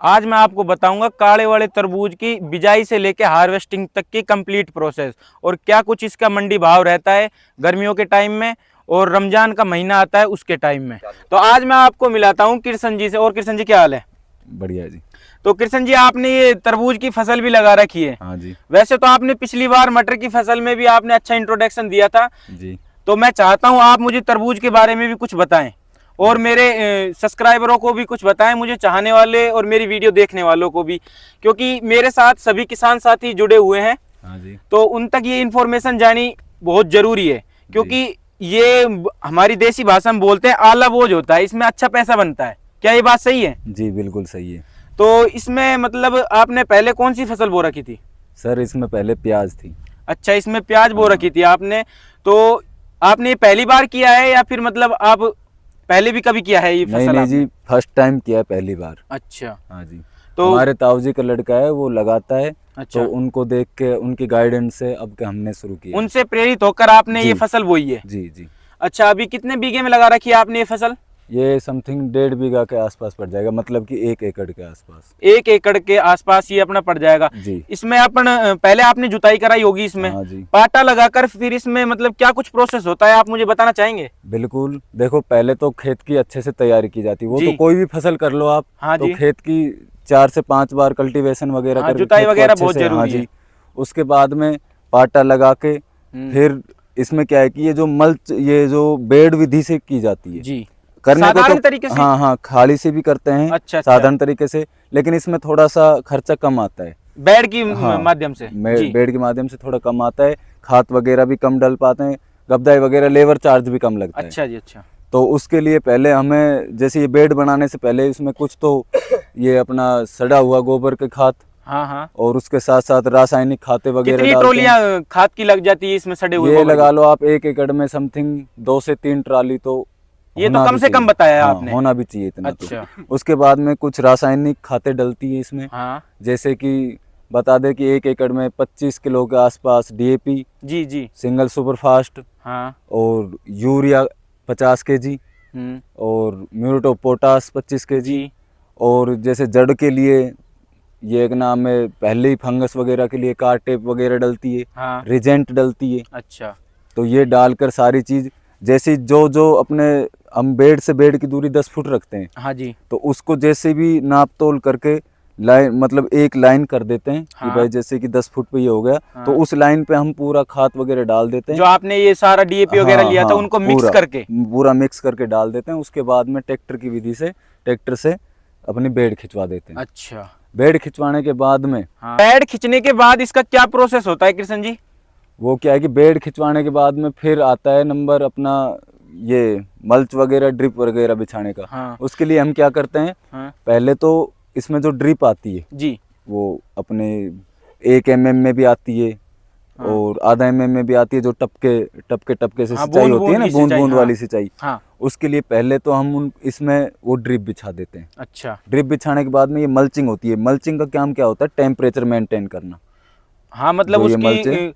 आज मैं आपको बताऊंगा काले वाले तरबूज की बिजाई से लेके हार्वेस्टिंग तक की कंप्लीट प्रोसेस और क्या कुछ इसका मंडी भाव रहता है गर्मियों के टाइम में और रमजान का महीना आता है उसके टाइम में। तो आज मैं आपको मिलाता हूं कृष्ण जी से। और कृष्ण जी क्या हाल है? बढ़िया जी। तो कृष्ण जी आपने ये तरबूज की फसल भी लगा रखी है। हाँ जी। वैसे तो आपने पिछली बार मटर की फसल में भी आपने अच्छा इंट्रोडक्शन दिया था जी। तो मैं चाहता हूं आप मुझे तरबूज के बारे में भी कुछ बताएं और मेरे सब्सक्राइबरों को भी कुछ बताएं, मुझे चाहने वाले और मेरी वीडियो देखने वालों को भी, क्योंकि मेरे साथ सभी किसान साथी जुड़े हुए हैं। हाँ जी। तो उन तक ये इन्फॉर्मेशन जानी बहुत जरूरी है, क्योंकि ये हमारी देसी भाषा में बोलते हैं आला बोझ होता है, इसमें अच्छा पैसा बनता है। क्या ये बात सही है? जी बिल्कुल सही है। तो इसमें मतलब आपने पहले कौन सी फसल बो रखी थी? सर इसमें पहले प्याज थी। अच्छा, इसमें प्याज बो रखी थी आपने। तो आपने ये पहली बार किया है या फिर मतलब आप पहले भी कभी किया है ये फसल? नहीं आपने? जी, फर्स्ट टाइम किया है, पहली बार। अच्छा। हाँ जी। तो हमारे ताऊजी का लड़का है, वो लगाता है। अच्छा, तो उनको देख के, उनकी गाइडेंस से अब के हमने शुरू किया है। उनसे प्रेरित होकर आपने ये जी। फसल बोई है? जी जी। अच्छा, अभी कितने बीघे में लगा रखी है आपने ये फसल? ये समथिंग 1.5 बीघा के आसपास पड़ जाएगा, मतलब कि 1 एकड़ के आसपास। 1 एकड़ के आसपास ये अपना पड़ जाएगा। जी। इसमें अपन पहले आपने जुताई कराई होगी इसमें, हाँ जी। पाटा लगाकर फिर इसमें मतलब क्या कुछ प्रोसेस होता है आप मुझे बताना चाहेंगे? बिल्कुल, देखो पहले तो खेत की अच्छे से तैयारी की जाती है। वो जी। तो कोई भी फसल कर लो आप। हाँ तो जी। खेत की 4 से 5 बार कल्टीवेशन वगैरह हाँ, करके जुताई खेत को वगैरह अच्छे बहुत से, हाँ जरूरी है। जी, उसके बाद में पाटा लगा के हम्म। फिर इसमें क्या है कि ये जो मल्च, ये जो बेड विधि से की जाती है जी, करने को साधारण तो तरीके से? हाँ हाँ, खाली से भी करते हैं। अच्छा अच्छा, साधारण तरीके से, लेकिन इसमें थोड़ा सा खर्चा कम आता है। बेड की हाँ, माध्यम से? जी। बेड के माध्यम से थोड़ा कम आता है। खाद वगैरह भी कम डल पाते हैं, गबदाई वगैरह, लेबर चार्ज भी कम लगता है। अच्छा जी, अच्छा। तो उसके लिए पहले हमें, जैसे ये बेड बनाने से पहले इसमें कुछ तो ये अपना सड़ा हुआ गोबर के खाद हाँ हाँ। और उसके साथ साथ रासायनिक खाते वगैरह कितनी डालते हैं। ट्रॉलियां खाद की लग जाती है इसमें सड़े हुए ये गोबर लगा की? लो आप 1 एकड़ में समथिंग 2 से 3 ट्राली तो ये तो होना कम भी से कम चाहिए। बताया है हाँ, आपने। होना भी चाहिए इतना। अच्छा। तो उसके बाद में कुछ रासायनिक खातें डलती है इसमें। हाँ। जैसे कि बता दे कि 1 एकड़ में 25 किलो के आसपास डीएपी, जी जी। सिंगल सुपर फास्ट, हाँ। और यूरिया 50 केजी, हम्म। और म्यूरेट ऑफ पोटास 25 केजी। जी। और जैसे जड़ के लिए ये एक नाम है, पहले ही फंगस वगैरह के लिए कार टेप वगैरह डलती है, हाँ। रिजेंट डलती है। अच्छा। तो ये डालकर सारी चीज़, जैसे जो जो अपने हम बेड से बेड की दूरी 10 फुट रखते हैं, हाँ जी। तो उसको जैसे भी नाप तोल करके लाइन, मतलब एक लाइन कर देते हैं कि हाँ। भाई जैसे कि 10 फुट पे ये हो गया। हाँ। तो उस लाइन पे हम पूरा खाद वगैरह डाल देते हैं। जो आपने ये सारा डीएपी वगैरह हाँ लिया था हाँ, उनको मिक्स करके? पूरा मिक्स करके डाल देते हैं। उसके बाद में ट्रैक्टर की विधि से, ट्रैक्टर से अपनी बेड खिंचवा देते हैं। अच्छा। बेड खिंचवाने के बाद में, हाँ, बेड खींचने के बाद इसका क्या प्रोसेस होता है कृष्ण जी? वो क्या है कि बेड खिंचवाने के बाद में फिर आता है नंबर अपना ये मल्च वगैरह, ड्रिप वगैरह बिछाने का। हाँ। उसके लिए हम क्या करते हैं, हाँ। पहले तो इसमें जो ड्रिप आती है जी। वो अपने 1 mm में भी आती है, हाँ। और आधा mm में भी आती है, जो टपके टपके टपके से हाँ, सिंचाई बूंद होती है ना, बूंद की बूंद सिंचाई, बूंद हाँ। वाली सिंचाई। हाँ। उसके लिए पहले तो हम इसमें वो ड्रिप बिछा देते हैं। अच्छा। ड्रिप बिछाने के बाद में ये मल्चिंग होती है। मल्चिंग का काम क्या होता है, टेम्परेचर मेंटेन करना। हाँ, मतलब जो ये उसकी मल्च है,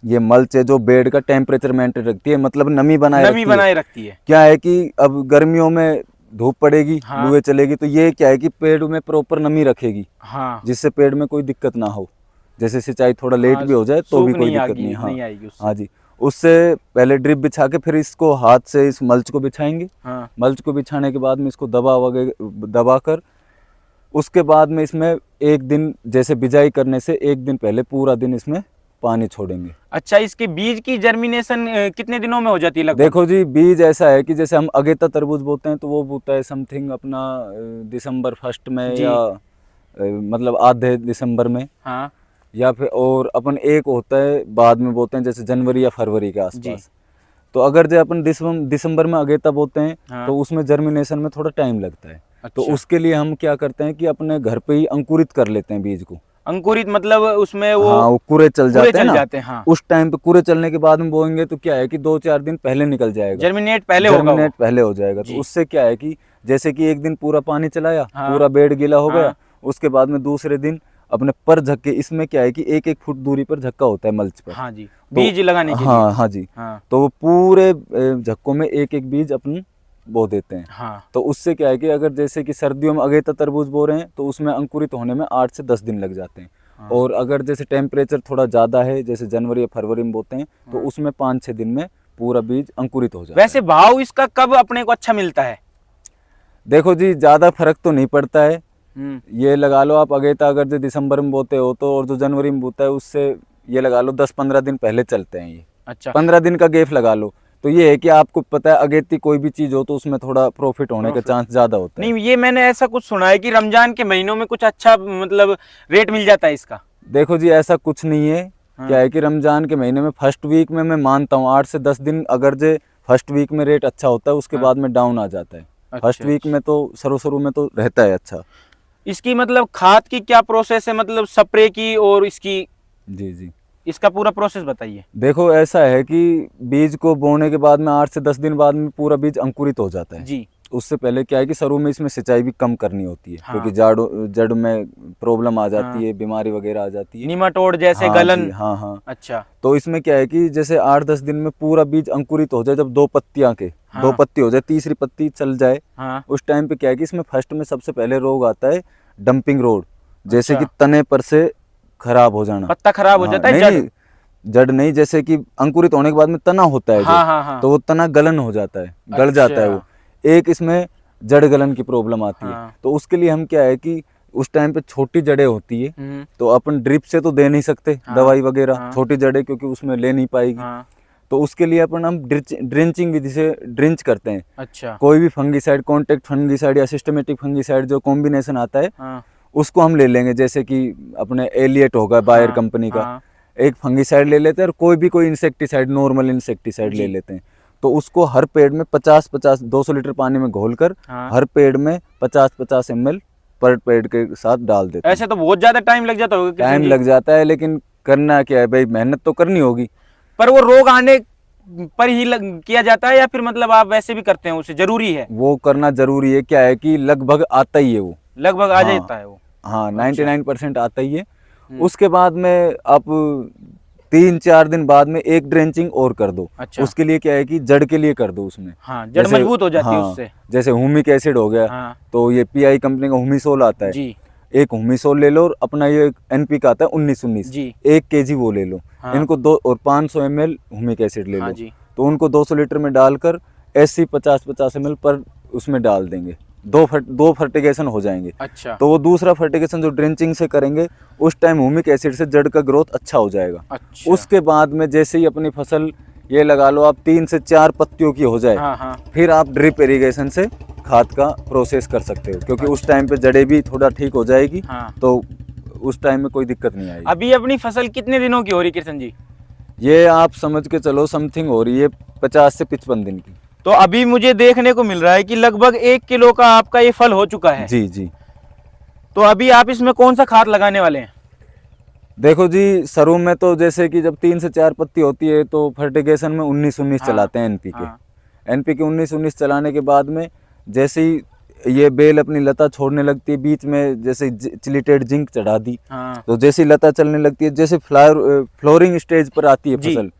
ये मल्च है जो बेड का टेम्परेचर मेंटेन रखती है, मतलब नमी बनाए नमी रखती है। बनाए रखती है। क्या है कि अब गर्मियों में धूप पड़ेगी, हाँ। लुए चलेगी, तो ये क्या है कि पेड़ में प्रॉपर नमी रखेगी, हाँ। जिससे पेड़ में कोई दिक्कत ना हो। जैसे सिंचाई थोड़ा लेट हाँ, भी हो जाए तो सूख भी कोई नहीं दिक्कत आएगी, नहीं है। हाँ नहीं आएगी उससे। हाँ जी। उससे पहले ड्रिप बिछा के फिर इसको हाथ से इस मल्च को बिछाएंगे। हाँ। मल्च को बिछाने के बाद में इसको दबा कर, उसके बाद में इसमें एक दिन, जैसे बिजाई करने से एक दिन पहले पूरा दिन इसमें पानी छोड़ेंगे। अच्छा, इसके बीज की जर्मिनेशन कितने दिनों में हो जाती है लगभग? देखो जी, बीज ऐसा है कि जैसे हम अगेता तरबूज बोते हैं तो वो बोता है समथिंग अपना दिसंबर फर्स्ट में, जी। या मतलब आधे दिसंबर में, हाँ। या फिर और अपन एक होता है बाद में बोते हैं, जैसे जनवरी या फरवरी के जी। आसपास। तो अगर जो अपन दिसंबर में अगेता बोते हैं हाँ। तो उसमें जर्मिनेशन में थोड़ा टाइम लगता है। तो अच्छा। उसके लिए हम क्या करते हैं कि अपने घर पे ही अंकुरित कर लेते हैं बीज को। अंकुरित मतलब उसमें हाँ, वो कुरे चल पूरे जाते हैं चल ना, जाते हैं। हाँ। उस टाइम पे कुरे चलने के बाद में बोएंगे तो क्या है कि 2-4 दिन पहले निकल जाएगा, जर्मिनेट पहले होगा वो। जर्मिनेट पहले हो जाएगा। तो जी। उससे क्या है कि जैसे कि एक दिन पूरा पानी चलाया, हाँ। पूरा बेड गीला हो गया, हाँ। उसके बाद में दूसरे दिन अपने पर झक्के, इसमें क्या है कि 1-1 फुट दूरी पर झक्का होता है मल्च पर। हाँ जी, तो बीज लगाने के लिए। हाँ हाँ जी। हाँ। तो वो पूरे झक्कों में 1-1 बीज अपन बो देते हैं। हाँ तो उससे क्या है कि अगर जैसे कि सर्दियों में अगेता तरबूज बो रहे हैं तो उसमें अंकुरित होने में 8 से 10 दिन लग जाते हैं। हाँ। और अगर जैसे टेम्परेचर थोड़ा ज़्यादा है, जैसे जनवरी या फरवरी में बोते हैं, तो हाँ। उसमें 5-6 दिन में पूरा बीज अंकुरित हो जाता वैसे है। भाव इसका कब अपने को अच्छा मिलता है? देखो जी, ज़्यादा फर्क तो नहीं पड़ता है। हम्म। ये लगा लो आप अगेता अगर जो दिसंबर में बोते हो तो, और जो जनवरी में बोता है उससे ये लगा लो 10-15 दिन पहले चलते हैं ये। अच्छा। 15 दिन का गैप लगा लो। तो ये है कि आपको पता है अगेती कोई भी चीज़ हो तो उसमें थोड़ा प्रॉफिट होने का Profit। चांस ज़्यादा होता है। नहीं, ये मैंने ऐसा कुछ सुना है कि रमजान के महीनों में कुछ अच्छा मतलब रेट मिल जाता है इसका। देखो जी, ऐसा कुछ नहीं है। हाँ। क्या है कि रमजान के महीने में फर्स्ट वीक में मैं मानता हूँ 8 से 10 दिन अगर जे फर्स्ट वीक में रेट अच्छा होता है, उसके हाँ। बाद में डाउन आ जाता है। अच्छा, फर्स्ट वीक में तो शुरू में तो रहता है अच्छा। इसकी मतलब खाद की क्या प्रोसेस है, मतलब स्प्रे की, और इसकी जी जी। इसका पूरा प्रोसेस बताइए। देखो ऐसा है कि बीज को बोने के बाद में 8 से 10 दिन बाद में पूरा बीज अंकुरित हो जाता है। जी। उससे पहले क्या है कि शुरू में इसमें सिंचाई भी कम करनी होती है। हाँ। क्योंकि जड़ में प्रॉब्लम आ जाती हाँ। है, बीमारी वगैरह आ जाती है। निमाटोड जैसे हाँ गलन। जी, हाँ हाँ। अच्छा। तो इसमें क्या है कि जैसे 8-10 दिन में पूरा बीज अंकुरित हो जाए, जब 2 पत्तियां के हाँ। 2 पत्ती हो जाए, तीसरी पत्ती चल जाए, हाँ। उस टाइम पे क्या है कि इसमें फर्स्ट में सबसे पहले रोग आता है डंपिंग रोग। जैसे अच्छा। कि तने पर से खराब हो जाना। पत्ता खराब हो हाँ, जाता है, नहीं जड़। नहीं, जड़ नहीं, जैसे कि अंकुरित होने के बाद में तना होता है जो, हाँ हाँ हाँ। तो वो तना गलन हो जाता है, गल जाता है वो। एक इसमें जड़ गलन की प्रॉब्लम आती है। हाँ। तो उसके लिए हम क्या है कि उस टाइम पे छोटी जड़ें होती है, हम्म। तो अपन ड्रिप से तो दे नहीं सकते हाँ। दवाई वगैरह, हाँ। छोटी जड़ें क्योंकि उसमें ले नहीं पाएगी। हाँ। तो उसके लिए अपन हम ड्रिंचिंग विधि से ड्रिंच करते हैं। अच्छा। कोई भी फंगीसाइड, कॉन्टैक्ट फंगीसाइड या सिस्टमेटिक फंगीसाइड जो कॉम्बिनेशन आता है, हाँ। उसको हम ले लेंगे। जैसे कि अपने एलियट होगा बायर हाँ। कंपनी का, हाँ। एक फंगीसाइड ले लेते हैं, और कोई इंसेक्टिसाइड, नॉर्मल इंसेक्टिसाइड ले जी। लेते हैं। तो उसको हर पेड़ में 50-50 200 लीटर पानी में घोलकर हाँ। हर पेड़ में 50-50 ml पर पेड़ के साथ डाल देते हैं। ऐसे तो बहुत ज्यादा टाइम लग जाता होगा किशन टाइम जी। लग जाता है, लेकिन करना क्या है भाई, मेहनत तो करनी होगी। पर वो रोग आने पर ही किया जाता है, या फिर मतलब आप वैसे भी करते हैं, उसे जरूरी है? वो करना जरूरी है। क्या है कि लगभग आता ही है वो। लगभग आ हाँ। जाता है वो। हाँ, अच्छा। 99% आता ही है। उसके बाद में आप 3-4 दिन बाद में एक ड्रेंचिंग और कर दो। अच्छा। उसके लिए क्या है कि जड़ के लिए कर दो उसमें। हाँ, जड़ जैसे, मजबूत हो जाती है हाँ, उससे। जैसे हुमिक एसिड हो गया, हाँ। तो ये पीआई कंपनी का हुमिसोल आता है। जी। एक हुमिसोल ले लो, और अपना ये एनपी का आता है 19-19, जी। 1 kg वो ले लो। हाँ। इनको 2 और 500 ml हुमिक एसिड ले हाँ लो। जी। तो उनको 200 लीटर में डालकर ऐसी 50-50 ml पर उसमें डाल देंगे। दो फर्टिगेशन हो जाएंगे। अच्छा। तो वो दूसरा फर्टिगेशन जो ड्रेंचिंग से करेंगे, उस टाइम हुमिक एसिड से जड़ का ग्रोथ अच्छा हो जाएगा। अच्छा। उसके बाद में जैसे ही अपनी फसल ये लगा लो आप 3 से 4 पत्तियों की हो जाए, हाँ हाँ। फिर आप ड्रिप इरिगेशन से खाद का प्रोसेस कर सकते हो, क्योंकि उस टाइम पे जड़ें भी थोड़ा ठीक हो जाएगी। हाँ। तो उस टाइम में कोई दिक्कत नहीं आएगी। अभी अपनी फसल कितने दिनों की हो रही किशन जी? ये आप समझ के चलो समथिंग हो रही है 50 से 55 दिन की। तो अभी मुझे देखने को मिल रहा है कि लगभग 1 किलो का आपका ये फल हो चुका है। जी जी। तो अभी आप इसमें कौन सा खाद लगाने वाले हैं? देखो जी, शुरू में तो जैसे कि जब 3 से 4 पत्ती होती है तो फर्टिगेशन में 19-19 हाँ। चलाते हैं एनपीके। हाँ। एनपीके 19-19 चलाने के बाद में जैसे ही ये बेल अपनी लता छोड़ने लगती है, बीच में जैसे चिलिटेड जिंक चढ़ा दी, हाँ। तो जैसे ही लता चलने लगती है, जैसे फ्लोरिंग स्टेज पर आती है जी। फसल,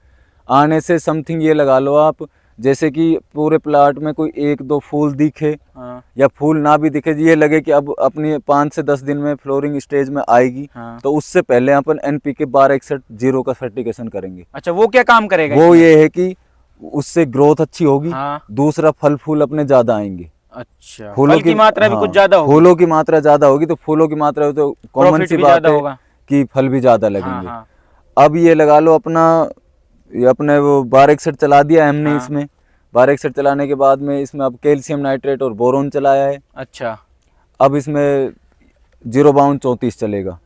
आने से समथिंग ये लगा लो आप, जैसे कि पूरे प्लाट में कोई 1-2 फूल दिखे, हाँ। या फूल ना भी दिखे, ये लगे कि अब अपनी 5 से 10 दिन में फ्लोरिंग स्टेज में आएगी, हाँ। तो उससे पहले अपन एनपीके 1261 का फर्टिगेशन करेंगे। अच्छा, वो क्या काम करेगा वो इसमें? ये है कि उससे ग्रोथ अच्छी होगी। हाँ। दूसरा, फल फूल अपने ज्यादा आएंगे। अच्छा, फूलों फल की मात्रा भी हाँ, कुछ ज्यादा होगी। फूलों की मात्रा ज्यादा होगी, तो फूलों की मात्रा तो कॉमन प्रॉफिट सी भी बात ज्यादा है होगा। कि फल भी ज्यादा हाँ लगेंगे। हाँ। अब ये लगा लो ये अपने वो 1261 चला दिया हमने हाँ। इसमें। 1261 चलाने के बाद में इसमें अब कैल्शियम नाइट्रेट और बोरोन चलाया है। अच्छा। अब इसमें 052-34 चलेगा।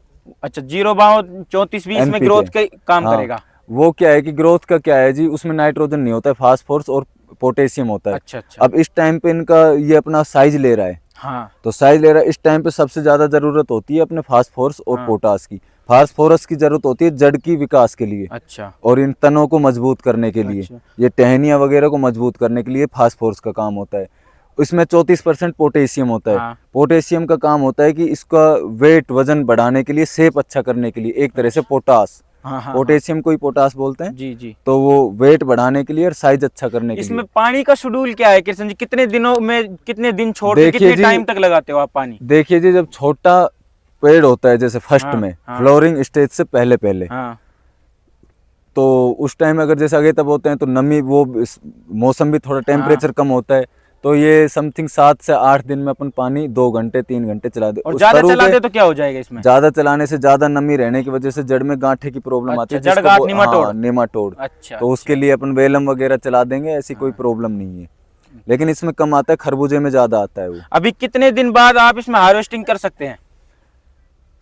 अच्छा, 0-32-34 में NPK। ग्रोथ का काम हाँ, करेगा। वो क्या है कि ग्रोथ का क्या है जी, उसमें नाइट्रोजन नहीं होता है, फास्फोरस और पोटेशियम होता है। अच्छा अच्छा। अब इस टाइम पे इनका ये अपना साइज ले रहा है, हाँ। तो साइज ले रहा है, इस टाइम पे सबसे ज़्यादा ज़रूरत होती है अपने फास्फोरस और हाँ। पोटास की। फास्फोरस की ज़रूरत होती है जड़ की विकास के लिए, अच्छा। और इन तनों को मजबूत करने के लिए, अच्छा। ये टहनियाँ वगैरह को मजबूत करने के लिए फास्फोरस का काम होता है। इसमें 34% पोटेशियम होता है। हाँ। पोटेशियम का काम होता है कि इसका वेट, वजन बढ़ाने के लिए, शेप अच्छा करने के लिए, एक तरह से पोटास। हाँ हाँ। पोटेशियम को ही पोटास बोलते हैं। जी जी। तो वो वेट बढ़ाने के लिए और साइज अच्छा करने के इसमें लिए। पानी का शेड्यूल क्या है कृष्ण जी, कितने दिनों में, कितने दिन छोड़ के देखिए कितने जी, टाइम तक लगाते हो आप पानी? देखिए जी, जब छोटा पेड़ होता है जैसे फर्स्ट हाँ में हाँ फ्लोरिंग स्टेज से पहले पहले, हाँ। तो उस टाइम अगर जैसे आगे तब होते हैं तो नमी वो मौसम भी थोड़ा टेम्परेचर कम होता है, तो ये समथिंग 7 से 8 दिन में अपन पानी 2 घंटे 3 घंटे चला दे। और उस ज्यादा तरह चला के दे तो क्या हो जाएगा इसमें? ज्यादा चलाने से ज्यादा नमी रहने की वजह से जड़ में गांठे की प्रॉब्लम आती अच्छा, है, जड़ जिसको गांठ, निमाटोड। हाँ, नेमाटोड। अच्छा तो उसके लिए अपन वेलम वगैरह चला देंगे, ऐसी कोई प्रॉब्लम नहीं है। लेकिन इसमें कम आता है, खरबूजे में ज्यादा आता है वो। अभी कितने दिन बाद आप इसमें हार्वेस्टिंग कर सकते हैं?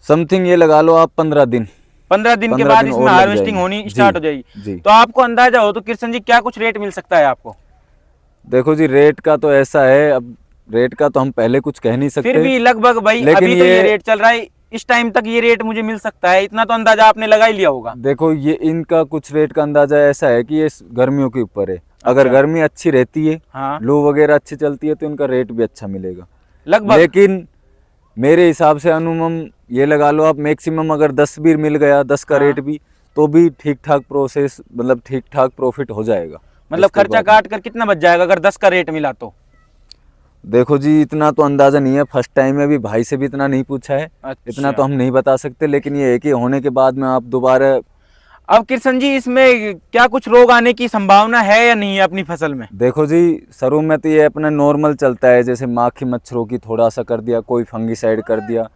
समथिंग ये लगा लो आप 15 दिन। 15 दिन के 15 बाद दिन इसमें और लग हार्वेस्टिंग जाएंगे। होनी जी, स्टार्ट हो जाएगी। जी। तो आपको अंदाजा हो तो कृष्ण जी क्या कुछ रेट मिल सकता है आपको? देखो जी, रेट का तो ऐसा है, अब रेट का तो हम पहले कुछ कह नहीं सकते, फिर भी लगभग भाई, लेकिन अभी तो ये रेट चल रहा है, इस टाइम तक ये रेट मुझे मिल सकता है, इतना तो अंदाजा आपने लगा ही लिया होगा। देखो ये इनका कुछ रेट का अंदाजा ऐसा है कि ये गर्मियों के ऊपर है। अगर अच्छा। गर्मी अच्छी रहती है, हाँ। लू वगैरह अच्छी चलती है, तो इनका रेट भी अच्छा मिलेगा लगभग। लेकिन मेरे हिसाब से अनुमम ये लगा लो आप, मैक्सिमम अगर 10 भी मिल गया, 10 का हाँ। रेट भी, तो भी ठीक ठाक प्रोसेस, मतलब ठीक ठाक प्रॉफिट हो जाएगा। मतलब इसके खर्चा बाद काट कर कितना बच जाएगा अगर 10 का रेट मिला तो? देखो जी, इतना तो अंदाजा नहीं है, फर्स्ट टाइम में भी भाई से भी इतना नहीं पूछा है। अच्छा। इतना तो हम नहीं बता सकते, लेकिन ये है कि होने के बाद में आप दोबारा। अब कृष्ण जी इसमें क्या कुछ रोग आने की संभावना है या नहीं है अपनी फसल में? देखो जी, शुरू में तो ये अपना नॉर्मल चलता है, जैसे माखी मच्छरों की थोड़ा सा कर दिया, कोई फंगीसाइड कर दिया।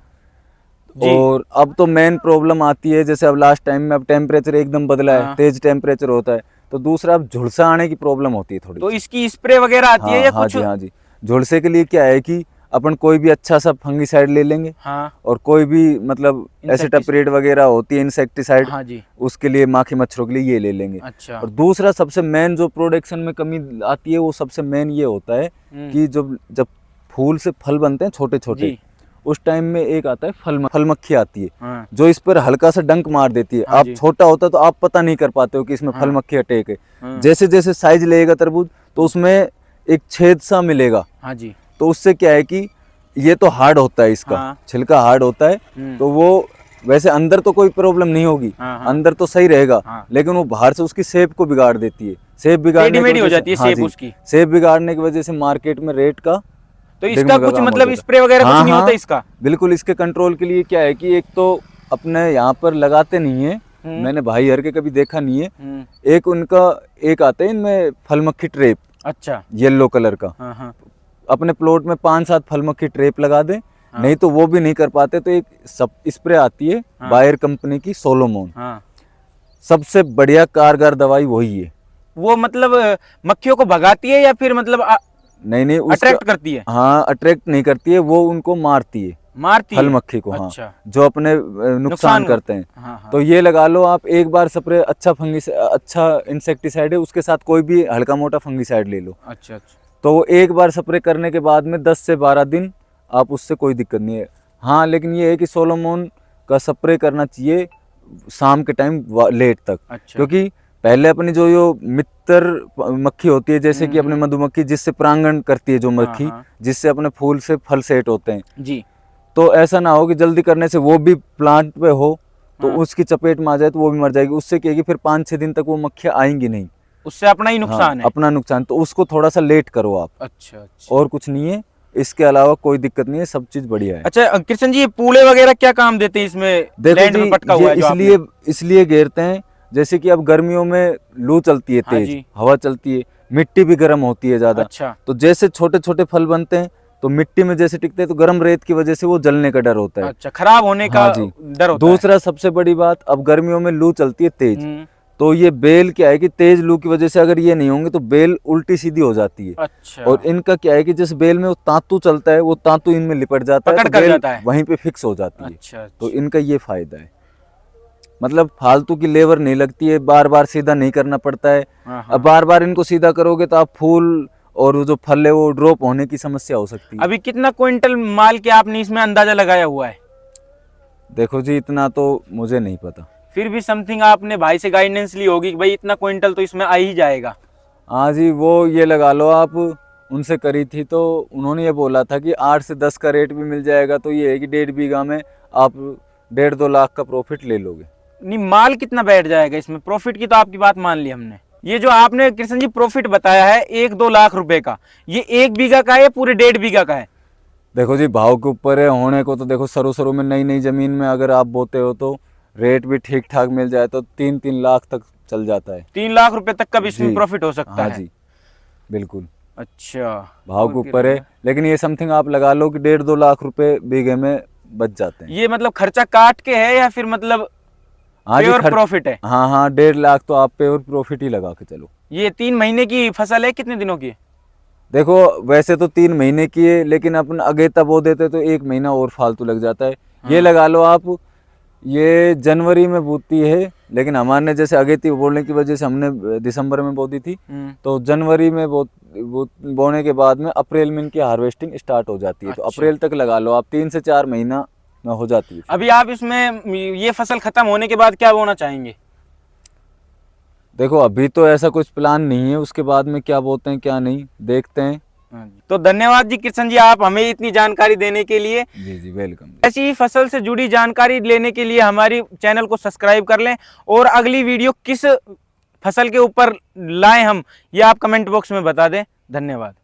और अब तो मेन प्रॉब्लम आती है, जैसे अब लास्ट टाइम में अब टेम्परेचर एकदम बदला है, हाँ। तेज टेम्परेचर होता है, तो दूसरा अब झुलसा आने की प्रॉब्लम होती है थोड़ी। तो इसकी स्प्रे वगैरह आती है या हाँ कुछ? जी, हाँ जी। झुलसे के लिए क्या है कि अपन कोई भी अच्छा सा फंगीसाइड ले लेंगे, हाँ। और कोई भी मतलब एसिटाप्रिड वगैरह होती है इंसेक्टिसाइड, हाँ जी। उसके लिए माखी मच्छरों के लिए ये ले लेंगे। अच्छा। और दूसरा सबसे मेन जो प्रोडक्शन में कमी आती है, वो सबसे मेन ये होता है कि जब फूल से फल बनते हैं छोटे छोटे, उस टाइम में एक आता है फल मक्खी आती है। हाँ। जो इस पर हल्का सा डंक मार देती है। हाँ आप जी। छोटा होता है तो आप पता नहीं कर पाते हो कि इसमें फल मक्खी अटैक है। जैसे जैसे साइज लेगा तरबूज, तो उसमें एक छेद सा मिलेगा। हाँ जी। तो उससे क्या है कि ये तो हार्ड होता है, इसका छिलका हार्ड होता है, तो वो वैसे अंदर तो कोई प्रॉब्लम नहीं होगी, अंदर तो सही रहेगा, लेकिन वो बाहर से उसकी शेप को बिगाड़ देती है। शेप बिगाड़ने की वजह से, शेप बिगाड़ने की वजह से मार्केट में रेट का, तो इसका कुछ मतलब स्प्रे वगैरह कुछ नहीं होता इसका? बिल्कुल। इसके कंट्रोल के लिए क्या है कि एक तो अपने यहाँ पर लगाते नहीं है, मैंने भाई हर के कभी देखा नहीं है। एक उनका एक आता है इनमें फल मक्खी ट्रेप। अच्छा। येलो कलर का। अपने प्लॉट में 5-7 फल मक्खी ट्रेप लगा दे। नहीं तो वो भी नहीं कर पाते, तो एक सब स्प्रे आती है बायर कंपनी की, सोलोमोन। सबसे बढ़िया कारगर दवाई वही है। वो मतलब मक्खियों को भगाती है या फिर मतलब नहीं अट्रैक्ट करती है? हाँ, अट्रैक्ट नहीं करती है, वो उनको मारती है फल मक्खी को। अच्छा। हाँ, जो अपने नुकसान करते हैं। हाँ। तो ये लगा लो आप, एक बार स्प्रे अच्छा इंसेक्टिसाइड है, उसके साथ कोई भी हल्का मोटा फंगीसाइड ले लो। अच्छा अच्छा। तो एक बार स्प्रे करने के बाद में 10 से 12 दिन आप उससे कोई दिक्कत नहीं है। हाँ, लेकिन ये है कि सोलोमोन का स्प्रे करना चाहिए शाम के टाइम लेट तक। अच्छा। क्योंकि पहले अपनी जो मित्र मक्खी होती है, जैसे कि अपने मधुमक्खी जिससे परागण करती है, जो मक्खी जिससे अपने फूल से फल सेट होते हैं जी, तो ऐसा ना हो कि जल्दी करने से वो भी प्लांट पे हो तो उसकी चपेट में आ जाए तो वो भी मर जाएगी। उससे क्या है कि फिर 5-6 दिन तक वो मक्खियाँ आएंगी नहीं, उससे अपना ही नुकसान है। अपना नुकसान, तो उसको थोड़ा सा लेट करो आप। अच्छा। और कुछ नहीं है, इसके अलावा कोई दिक्कत नहीं है, सब चीज बढ़िया है। अच्छा कृष्ण जी, ये पूले वगैरह क्या काम देते हैं इसमें? लैंड में पटका हुआ है जो इसलिए घेरते हैं, जैसे कि अब गर्मियों में लू चलती है, तेज हवा चलती है, मिट्टी भी गर्म होती है ज्यादा। अच्छा। तो जैसे छोटे छोटे फल बनते हैं तो मिट्टी में जैसे टिकते हैं, तो गर्म रेत की वजह से वो जलने का डर होता है। अच्छा, खराब होने का डर होता है। दूसरा सबसे बड़ी बात, अब गर्मियों में लू चलती है तेज, तो ये बेल क्या है कि तेज लू की वजह से अगर ये नहीं होंगे तो बेल उल्टी सीधी हो जाती है। अच्छा। और इनका क्या है कि जिस बेल में वो तांतु चलता है, वो तांतु इनमें लिपट जाता है, तो बेल वहीं पे फिक्स हो जाती है। अच्छा। तो इनका ये फायदा है, मतलब फालतू की लेबर नहीं लगती है, बार बार सीधा नहीं करना पड़ता है। अब बार बार इनको सीधा करोगे तो आप फूल और वो जो फल है वो ड्रॉप होने की समस्या हो सकती है। अभी कितना क्विंटल माल के आपने इसमें अंदाजा लगाया हुआ है? देखो जी, इतना तो मुझे नहीं पता, फिर भी समथिंग आपने भाई से गाइडेंस ली होगी कि भाई इतना क्विंटल तो इसमें आ ही जाएगा। हाँ जी, वो ये लगा लो आप, उनसे करी थी तो उन्होंने ये बोला था कि 8 से 10 का रेट भी मिल जाएगा, तो ये है कि 1.5 बीघा में आप 1.5-2 लाख का प्रॉफिट ले लोगे। नहीं, माल कितना बैठ जाएगा इसमें? प्रॉफिट की तो आपकी बात मान ली हमने। ये जो आपने कृष्ण जी प्रॉफिट बताया है 1-2 लाख रुपए का, ये 1 बीघा का है या पूरे 1.5 बीघा का है? देखो जी, भाव के ऊपर है। होने को तो देखो शुरू में नई नई जमीन में अगर आप बोते हो तो रेट भी ठीक ठाक मिल जाए तो 3-3 लाख तक चल जाता है। 3 लाख रुपए तक का भी इसमें जी। प्रॉफिट हो सकता हाँ है? जी, बिल्कुल। अच्छा, भाव के ऊपर है, लेकिन ये समथिंग आप लगा लो कि 1.5-2 लाख रुपए बीघे में बच जाते हैं। ये मतलब खर्चा काट के है या फिर मतलब हाँ जी, प्योर प्रॉफिट है? हाँ, 1.5 लाख तो आप प्योर प्रॉफिट ही लगा के चलो। ये 3 महीने की फसल है, कितने दिनों की? देखो वैसे तो 3 महीने की है, लेकिन अपन अगेता बो देते तो 1 महीना और फालतू लग जाता है। ये लगा लो आप, ये जनवरी में बोती है, लेकिन हमारे जैसे अगेती बोलने की वजह से हमने दिसंबर में बो दी थी, तो जनवरी में बोने के बाद में अप्रैल में इनकी हार्वेस्टिंग स्टार्ट हो जाती है। तो अप्रैल तक लगा लो आप, 3 से 4 महीना में हो जाती है। अभी आप इसमें ये फसल खत्म होने के बाद क्या बोना चाहेंगे? देखो अभी तो ऐसा कुछ प्लान नहीं है, उसके बाद में क्या बोलते हैं क्या नहीं देखते हैं। तो धन्यवाद जी कृष्ण जी, आप हमें इतनी जानकारी देने के लिए। जी जी, वेलकम। ऐसी ही फसल से जुड़ी जानकारी लेने के लिए हमारी चैनल को सब्सक्राइब कर लें, और अगली वीडियो किस फसल के ऊपर लाएं हम, ये आप कमेंट बॉक्स में बता दें। धन्यवाद।